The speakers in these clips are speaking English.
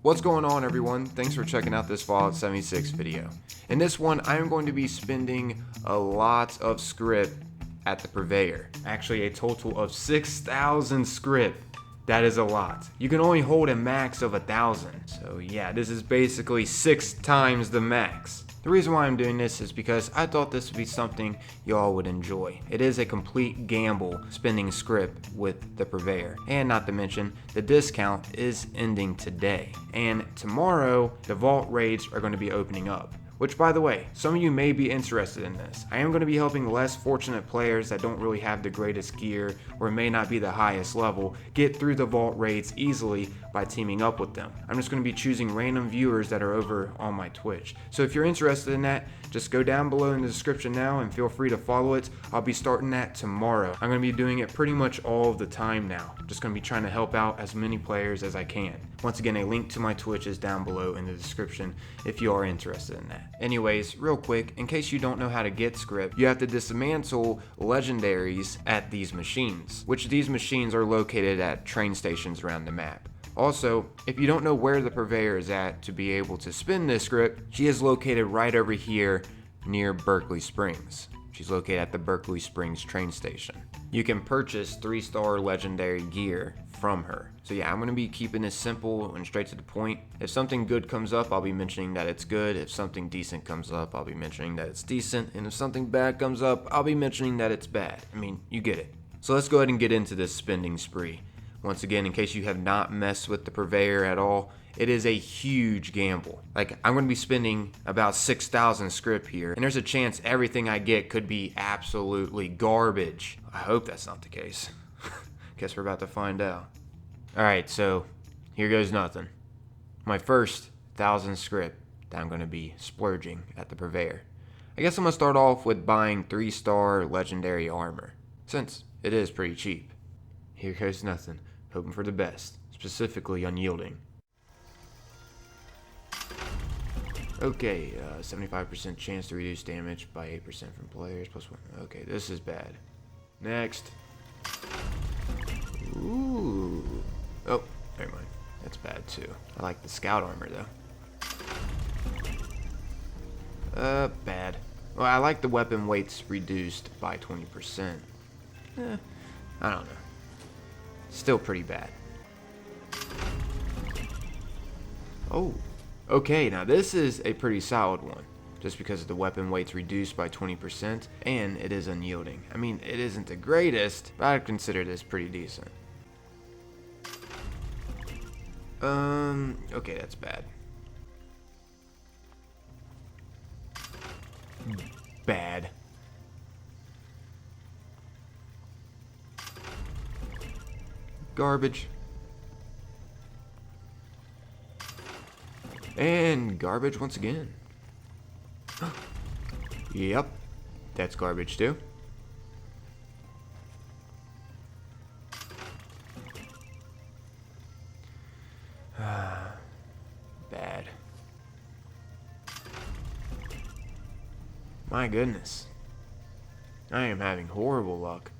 What's going on, everyone? Thanks for checking out this Fallout 76 video. In this one, I am going to be spending a lot of Scrip at the Purveyor. Actually, a total of 6,000 Scrip. That is a lot. You can only hold a max of 1,000. So yeah, this is basically 6 times the max. The reason why I'm doing this is because I thought this would be something y'all would enjoy. It is a complete gamble spending Scrip with the Purveyor. And not to mention, the discount is ending today. And tomorrow, the vault raids are going to be opening up. Which, by the way, some of you may be interested in this. I am going to be helping less fortunate players that don't really have the greatest gear or may not be the highest level get through the vault raids easily by teaming up with them. I'm just going to be choosing random viewers that are over on my Twitch. So if you're interested in that, just go down below in the description now and feel free to follow it. I'll be starting that tomorrow. I'm going to be doing it pretty much all of the time now. Just going to be trying to help out as many players as I can. Once again, a link to my Twitch is down below in the description if you are interested in that. Anyways, real quick, in case you don't know how to get Scrip, you have to dismantle legendaries at these machines, which these machines are located at train stations around the map. Also, if you don't know where the Purveyor is at to be able to spin this Scrip, she is located right over here near Berkeley Springs. She's located at the Berkeley Springs train station. You can purchase 3-star legendary gear from her. So yeah, I'm going to be keeping this simple and straight to the point. If something good comes up, I'll be mentioning that it's good. If something decent comes up, I'll be mentioning that it's decent. And if something bad comes up, I'll be mentioning that it's bad. I mean, you get it. So let's go ahead and get into this spending spree. Once again, in case you have not messed with the Purveyor at all, it is a huge gamble. Like, I'm going to be spending about 6,000 Scrip here, and there's a chance everything I get could be absolutely garbage. I hope that's not the case. Guess we're about to find out. Alright, so here goes nothing. My first 1,000 Scrip that I'm going to be splurging at the Purveyor. I guess I'm going to start off with buying 3-star legendary armor, since it is pretty cheap. Here goes nothing. Hoping for the best, specifically unyielding. Okay, 75% chance to reduce damage by 8% from players, plus 1. Okay, this is bad. Next. Ooh. Oh, never mind. That's bad too. I like the scout armor though. Bad. Well, I like the weapon weights reduced by 20%. I don't know. Still pretty bad. Oh, okay, now this is a pretty solid one, just because the weapon weight's reduced by 20% and it is unyielding. I mean, it isn't the greatest, but I'd consider this pretty decent. Okay, that's bad. Bad. Garbage. And garbage once again. Yep, that's garbage too. Bad. My goodness. I am having horrible luck.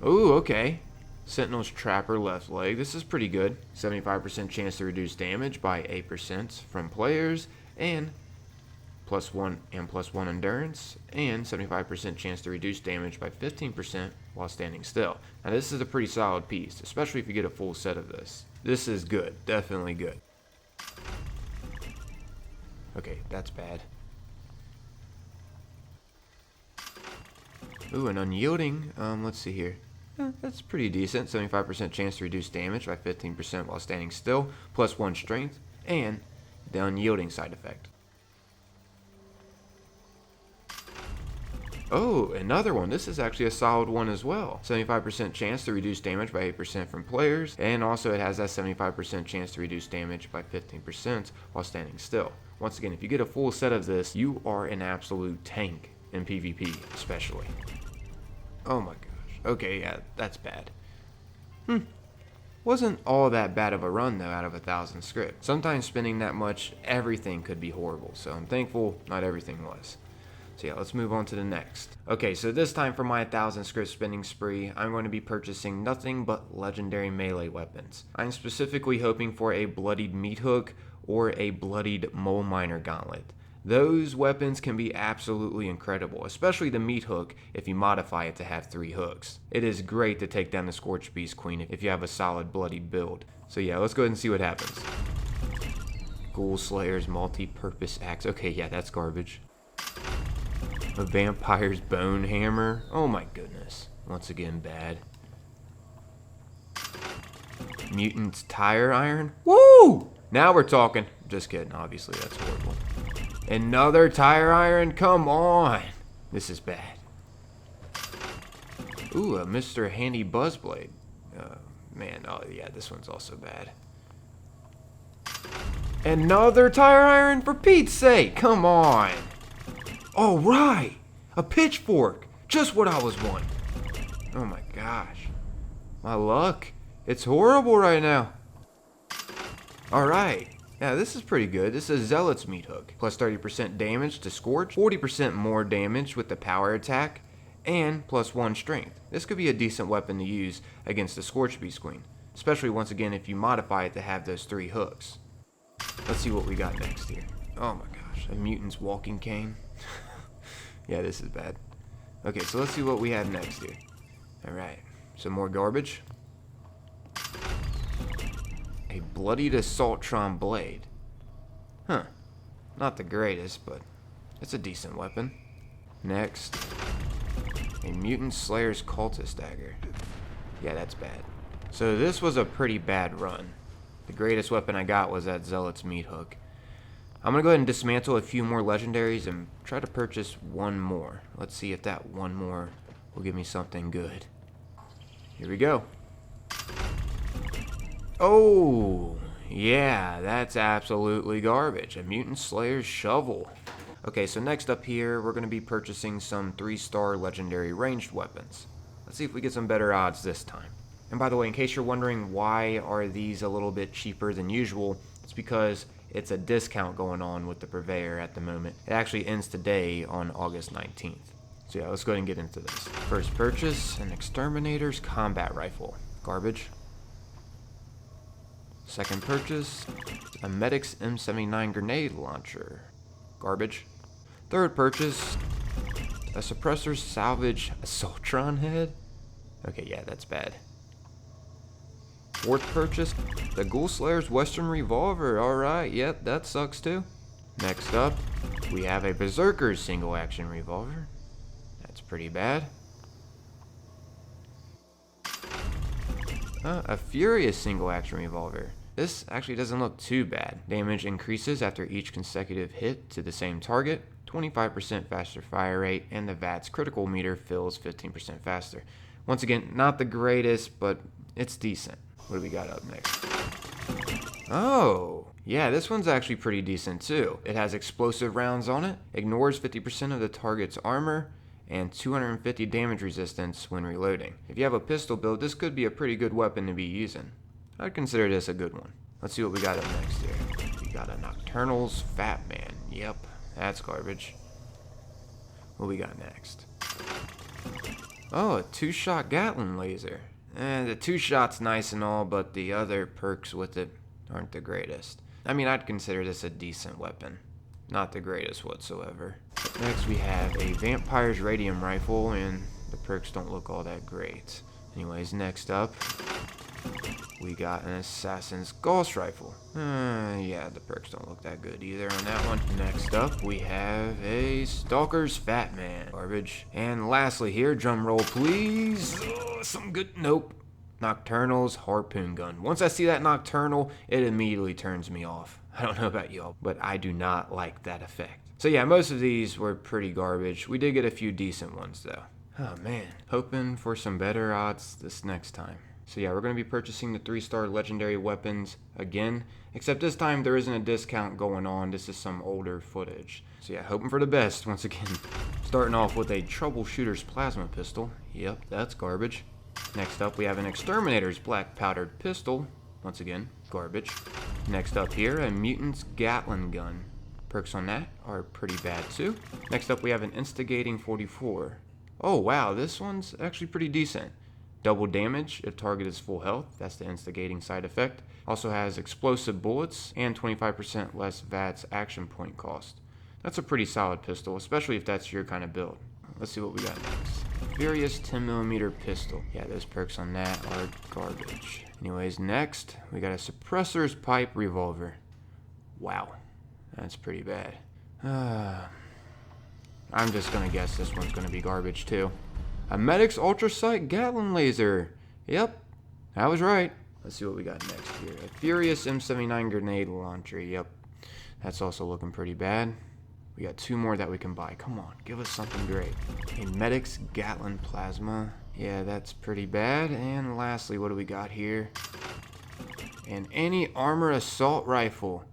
Ooh, okay. Sentinel's Trapper left leg. This is pretty good. 75% chance to reduce damage by 8% from players, and +1 and +1 endurance, and 75% chance to reduce damage by 15% while standing still. Now this is a pretty solid piece, especially if you get a full set of this. This is good. Definitely good. Okay, that's bad. Ooh, an unyielding. Let's see here. That's pretty decent. 75% chance to reduce damage by 15% while standing still, +1 strength, and the unyielding side effect. Oh, another one. This is actually a solid one as well. 75% chance to reduce damage by 8% from players, and also it has that 75% chance to reduce damage by 15% while standing still. Once again, if you get a full set of this, you are an absolute tank in PvP, especially. Oh my gosh. Okay, yeah, that's bad. Wasn't all that bad of a run though out of 1,000 Scrip. Sometimes spending that much, everything could be horrible, so I'm thankful not everything was. So yeah, let's move on to the next. Okay, so this time for my 1,000 script spending spree, I'm going to be purchasing nothing but legendary melee weapons. I'm specifically hoping for a bloodied meat hook or a bloodied mole miner gauntlet. Those weapons can be absolutely incredible, especially the meat hook if you modify it to have 3 hooks. It is great to take down the Scorch Beast Queen if you have a solid bloodied build. So yeah, let's go ahead and see what happens. Ghoul Slayer's multi-purpose axe. Okay, yeah, that's garbage. A vampire's bone hammer. Oh my goodness. Once again, bad. Mutant's tire iron. Woo! Now we're talking. Just kidding. Obviously, that's horrible. Another tire iron? Come on. This is bad. Ooh, a Mr. Handy Buzzblade. Man, oh yeah, this one's also bad. Another tire iron? For Pete's sake, come on. Oh, right. A pitchfork. Just what I was wanting. Oh my gosh. My luck. It's horrible right now. Alright. Yeah, this is pretty good. This is Zealot's meat hook. Plus 30% damage to Scorch, 40% more damage with the power attack, and plus 1 strength. This could be a decent weapon to use against the Scorch Beast Queen. Especially once again if you modify it to have those 3 hooks. Let's see what we got next here. Oh my gosh. A mutant's walking cane. Yeah, this is bad. Okay, so let's see what we have next here. Alright, some more garbage. A bloodied Assaultron blade. Huh. Not the greatest, but it's a decent weapon. Next. A mutant slayer's cultist dagger. Yeah, that's bad. So this was a pretty bad run. The greatest weapon I got was that Zealot's meat hook. I'm going to go ahead and dismantle a few more legendaries and try to purchase one more. Let's see if that one more will give me something good. Here we go. Oh, yeah, that's absolutely garbage. A Mutant Slayer's shovel. Okay, so next up here, we're going to be purchasing some 3-star legendary ranged weapons. Let's see if we get some better odds this time. And by the way, in case you're wondering why are these a little bit cheaper than usual, it's because it's a discount going on with the Purveyor at the moment. It actually ends today on August 19th. So yeah, let's go ahead and get into this. First purchase, an Exterminator's combat rifle. Garbage. Second purchase, a Medic's M79 grenade launcher. Garbage. Third purchase, a Suppressor's salvage Assaultron head. Okay, yeah, that's bad. Fourth purchase, the Ghoul Slayer's Western Revolver. Alright, yep, that sucks too. Next up, we have a Berserker's single action revolver. That's pretty bad. A Furious single action revolver. This actually doesn't look too bad. Damage increases after each consecutive hit to the same target, 25% faster fire rate, and the VATS critical meter fills 15% faster. Once again, not the greatest, but it's decent. What do we got up next? Oh, yeah, this one's actually pretty decent too. It has explosive rounds on it, ignores 50% of the target's armor, and 250 damage resistance when reloading. If you have a pistol build, this could be a pretty good weapon to be using. I'd consider this a good one. Let's see what we got up next here. We got a Nocturnal's Fat Man. Yep, that's garbage. What we got next? Oh, a 2-shot Gatling laser. The 2-shot's nice and all, but the other perks with it aren't the greatest. I mean, I'd consider this a decent weapon. Not the greatest whatsoever. Next we have a Vampire's Radium Rifle, and the perks don't look all that great. Anyways, next up, we got an Assassin's Gauss Rifle. Yeah, the perks don't look that good either on that one. Next up, we have a Stalker's Fat Man. Garbage. And lastly here, drum roll please. Oh, some good, nope. Nocturnal's Harpoon Gun. Once I see that Nocturnal, it immediately turns me off. I don't know about y'all, but I do not like that effect. So yeah, most of these were pretty garbage. We did get a few decent ones though. Oh man, hoping for some better odds this next time. So yeah, we're going to be purchasing the 3-star legendary weapons again, except this time there isn't a discount going on. This is some older footage. So yeah, hoping for the best once again. Starting off with a Troubleshooter's Plasma Pistol. Yep, that's garbage. Next up we have an Exterminator's Black Powdered Pistol. Once again, garbage. Next up here, a Mutant's Gatling Gun. Perks on that are pretty bad too. Next up, we have an Instigating 44. Oh wow, this one's actually pretty decent. Double damage if target is full health. That's the instigating side effect. Also has explosive bullets and 25% less VATS action point cost. That's a pretty solid pistol, especially if that's your kind of build. Let's see what we got next. Furious 10mm pistol. Yeah, those perks on that are garbage. Anyways, next, we got a Suppressor's Pipe revolver. Wow, that's pretty bad. I'm just gonna guess this one's gonna be garbage too. A Medic's Ultra Sight Gatling laser. Yep, I was right. Let's see what we got next here. A Furious M79 grenade launcher. Yep, that's also looking pretty bad. We got 2 more that we can buy. Come on, give us something great. A Medic's Gatling plasma. Yeah, that's pretty bad. And lastly, what do we got here? An anti-armor assault rifle.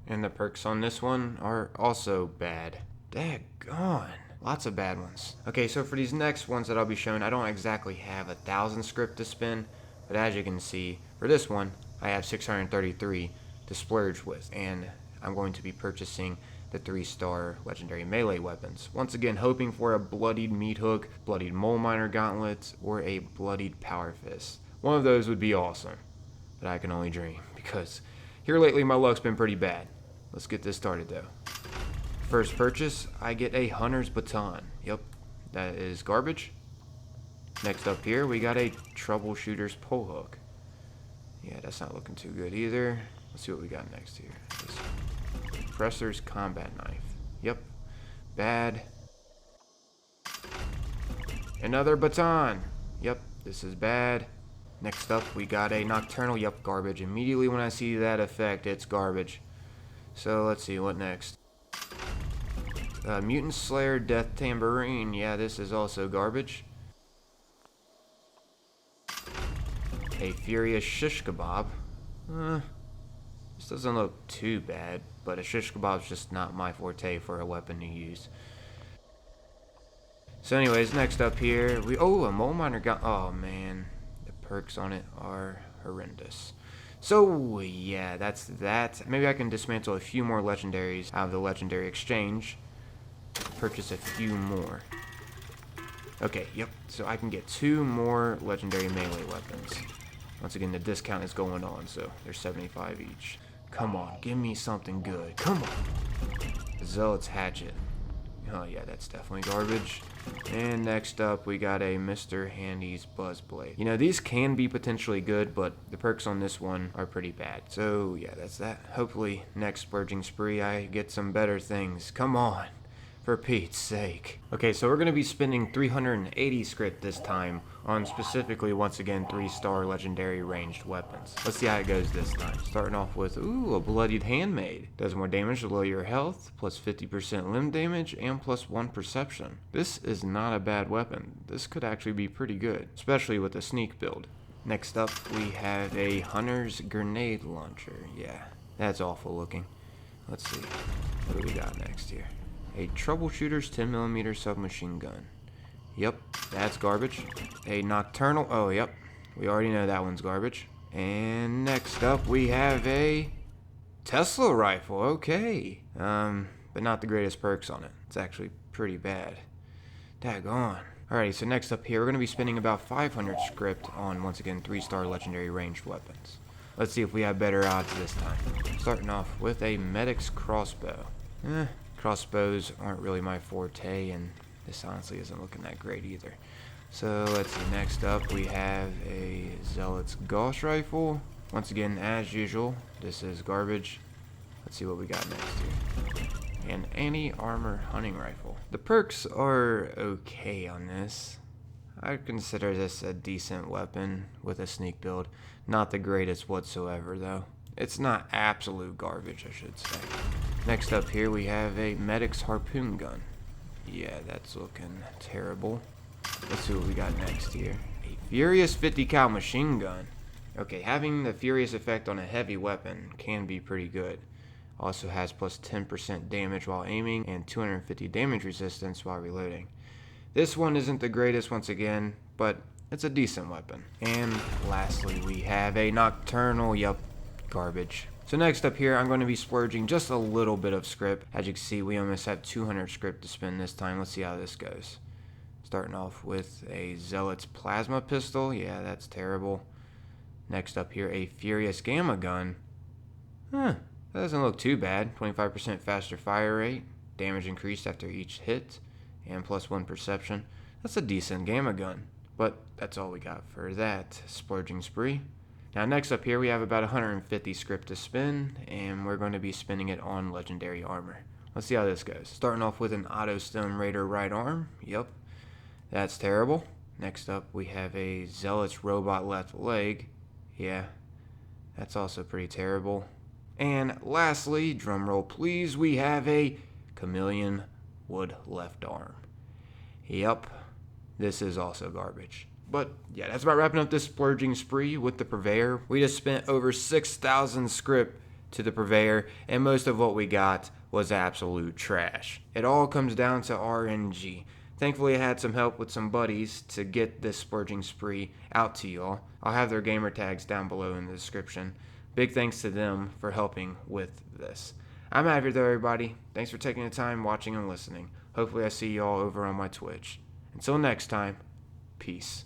And the perks on this one are also bad. Daggone. Lots of bad ones. Okay, so for these next ones that I'll be showing, I don't exactly have 1,000 script to spend, but as you can see, for this one, I have 633 to splurge with, and I'm going to be purchasing the 3-star legendary melee weapons. Once again, hoping for a bloodied meat hook, bloodied mole miner gauntlets, or a bloodied power fist. One of those would be awesome, but I can only dream, because here lately my luck's been pretty bad. Let's get this started though. First purchase, I get a Hunter's Baton. Yep, that is garbage. Next up here, we got a Troubleshooter's Pole Hook. Yeah, that's not looking too good either. Let's see what we got next here. Presser's Combat Knife. Yep, bad. Another baton. Yep, this is bad. Next up, we got a Nocturnal. Yep, garbage. Immediately when I see that effect, it's garbage. So let's see, what next? Mutant Slayer Death Tambourine. Yeah, this is also garbage. A Furious Shish Kebab. This doesn't look too bad, but a shish kebab's just not my forte for a weapon to use. So anyways, next up here, a mole miner gun. Oh man, the perks on it are horrendous. So yeah, that's that. Maybe I can dismantle a few more legendaries out of the legendary exchange. Purchase a few more. Okay, yep, so I can get 2 more legendary melee weapons. Once again, the discount is going on, so they're 75 each. Come on, give me something good. Come on. Zealot's Hatchet. Oh yeah, that's definitely garbage. And next up, we got a Mr. Handy's Buzzblade. You know, these can be potentially good, but the perks on this one are pretty bad. So yeah, that's that. Hopefully, next splurging spree, I get some better things. Come on. For Pete's sake. Okay, so we're going to be spending 380 script this time on specifically, once again, 3-star legendary ranged weapons. Let's see how it goes this time. Starting off with, a Bloodied Handmaid. Does more damage to lower your health, plus 50% limb damage, and plus 1 perception. This is not a bad weapon. This could actually be pretty good, especially with a sneak build. Next up, we have a Hunter's Grenade Launcher. Yeah, that's awful looking. Let's see. What do we got next here? A Troubleshooter's 10mm submachine gun. Yep, that's garbage. A Nocturnal. Oh, yep. We already know that one's garbage. And next up, we have a Tesla rifle. Okay. But not the greatest perks on it. It's actually pretty bad. Daggone. Alrighty, so next up here, we're going to be spending about 500 script on, once again, 3-star legendary ranged weapons. Let's see if we have better odds this time. Starting off with a Medic's Crossbow. Crossbows aren't really my forte, and this honestly isn't looking that great either. So let's see, next up we have a Zealot's Gauss Rifle. Once again, as usual, this is garbage. Let's see what we got next here. An anti-armor hunting rifle. The perks are okay on this. I consider this a decent weapon with a sneak build. Not the greatest whatsoever though. It's not absolute garbage, I should say. Next up here we have a Medic's Harpoon Gun. Yeah, that's looking terrible. Let's see what we got next here. A Furious 50 cal machine gun. Okay, having the Furious effect on a heavy weapon can be pretty good. Also has plus 10% damage while aiming and 250 damage resistance while reloading. This one isn't the greatest once again, but it's a decent weapon. And lastly we have a Nocturnal, garbage. So next up here, I'm going to be splurging just a little bit of scrip. As you can see, we almost have 200 scrip to spend this time. Let's see how this goes. Starting off with a Zealot's plasma pistol. Yeah, that's terrible. Next up here, a Furious gamma gun. That doesn't look too bad. 25% faster fire rate, damage increased after each hit, and +1 perception. That's a decent gamma gun. But that's all we got for that splurging spree. Now next up here we have about 150 scrip to spend, and we're going to be spending it on legendary armor. Let's see how this goes. Starting off with an Auto Stone Raider right arm. Yep, that's terrible. Next up we have a Zealot's robot left leg. Yeah, that's also pretty terrible. And lastly, drumroll please, we have a Chameleon wood left arm. Yep, this is also garbage. But yeah, that's about wrapping up this splurging spree with the Purveyor. We just spent over 6,000 scrip to the Purveyor, and most of what we got was absolute trash. It all comes down to RNG. Thankfully, I had some help with some buddies to get this splurging spree out to y'all. I'll have their gamer tags down below in the description. Big thanks to them for helping with this. I'm out of here though, everybody. Thanks for taking the time watching and listening. Hopefully I see y'all over on my Twitch. Until next time, peace.